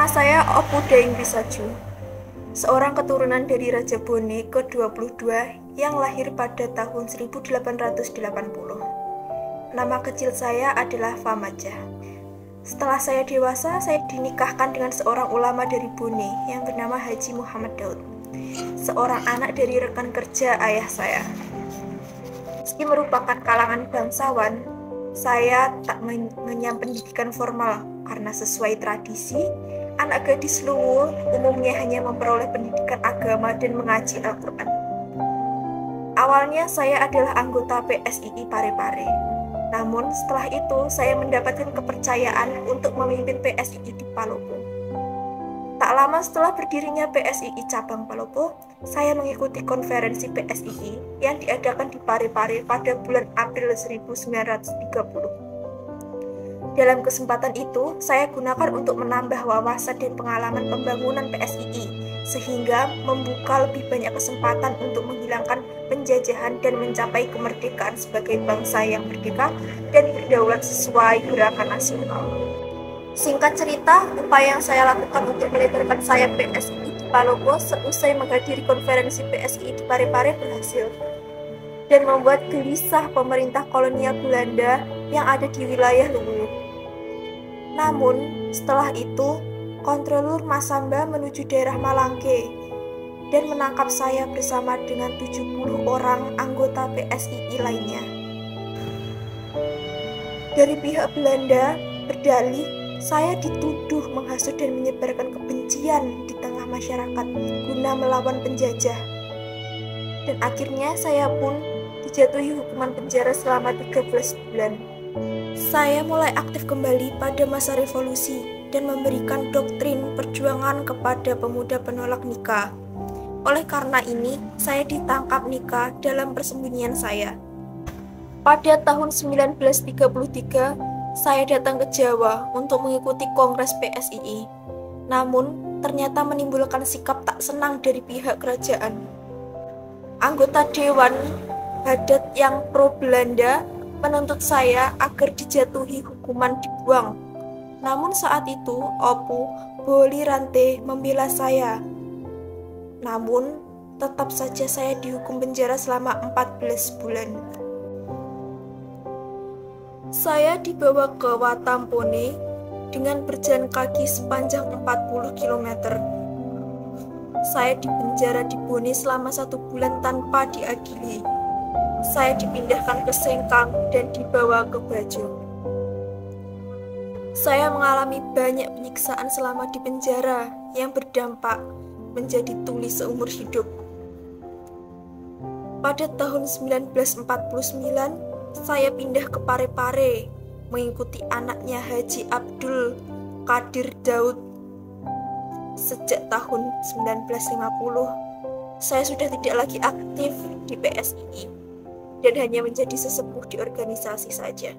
saya Opu Daeng Risaju, seorang keturunan dari Raja Bone ke-22 yang lahir pada tahun 1880. Nama kecil saya adalah Famaja. Setelah saya dewasa, saya dinikahkan dengan seorang ulama dari Bone yang bernama Haji Muhammad Daud, seorang anak dari rekan kerja ayah saya. Meski merupakan kalangan bangsawan, saya tak mengenyam pendidikan formal karena sesuai tradisi, anak gadis Luwu umumnya hanya memperoleh pendidikan agama dan mengaji Al-Quran. Awalnya saya adalah anggota PSII Parepare. Namun setelah itu saya mendapatkan kepercayaan untuk memimpin PSII di Palopo. Tak lama setelah berdirinya PSII Cabang Palopo, saya mengikuti konferensi PSII yang diadakan di Parepare pada bulan April 1930. Dalam kesempatan itu, saya gunakan untuk menambah wawasan dan pengalaman pembangunan PSII, sehingga membuka lebih banyak kesempatan untuk menghilangkan penjajahan dan mencapai kemerdekaan sebagai bangsa yang merdeka dan berdaulat sesuai gerakan nasional. Singkat cerita, upaya yang saya lakukan untuk melebarkan sayap PSII di Palopo seusai menghadiri konferensi PSII di Parepare berhasil dan membuat gelisah pemerintah kolonial Belanda yang ada di wilayah Luwu. Namun, setelah itu, Kontrolur Masamba menuju daerah Malangke dan menangkap saya bersama dengan 70 orang anggota PSII lainnya. Dari pihak Belanda berdalih saya dituduh menghasut dan menyebarkan kebencian di tengah masyarakat guna melawan penjajah. Dan akhirnya saya pun dijatuhi hukuman penjara selama 13 bulan. Saya mulai aktif kembali pada masa revolusi dan memberikan doktrin perjuangan kepada pemuda penolak nikah. Oleh karena ini, saya ditangkap nikah dalam persembunyian saya. Pada tahun 1933, saya datang ke Jawa untuk mengikuti kongres PSII. Namun, ternyata menimbulkan sikap tak senang dari pihak kerajaan. Anggota Dewan Adat yang pro-Belanda menuntut saya agar dijatuhi hukuman dibuang. Namun saat itu, Opu Bolirante membela saya. Namun, tetap saja saya dihukum penjara selama 14 bulan. Saya dibawa ke Watampone dengan berjalan kaki sepanjang 40 km. Saya dipenjara di Bone selama 1 bulan tanpa diadili. Saya dipindahkan ke Sengkang dan dibawa ke Bajo. Saya mengalami banyak penyiksaan selama di penjara yang berdampak menjadi tuli seumur hidup. Pada tahun 1949, saya pindah ke Parepare mengikuti anaknya Haji Abdul Qadir Daud. Sejak tahun 1950, saya sudah tidak lagi aktif di PSII dan hanya menjadi sesepuh di organisasi saja.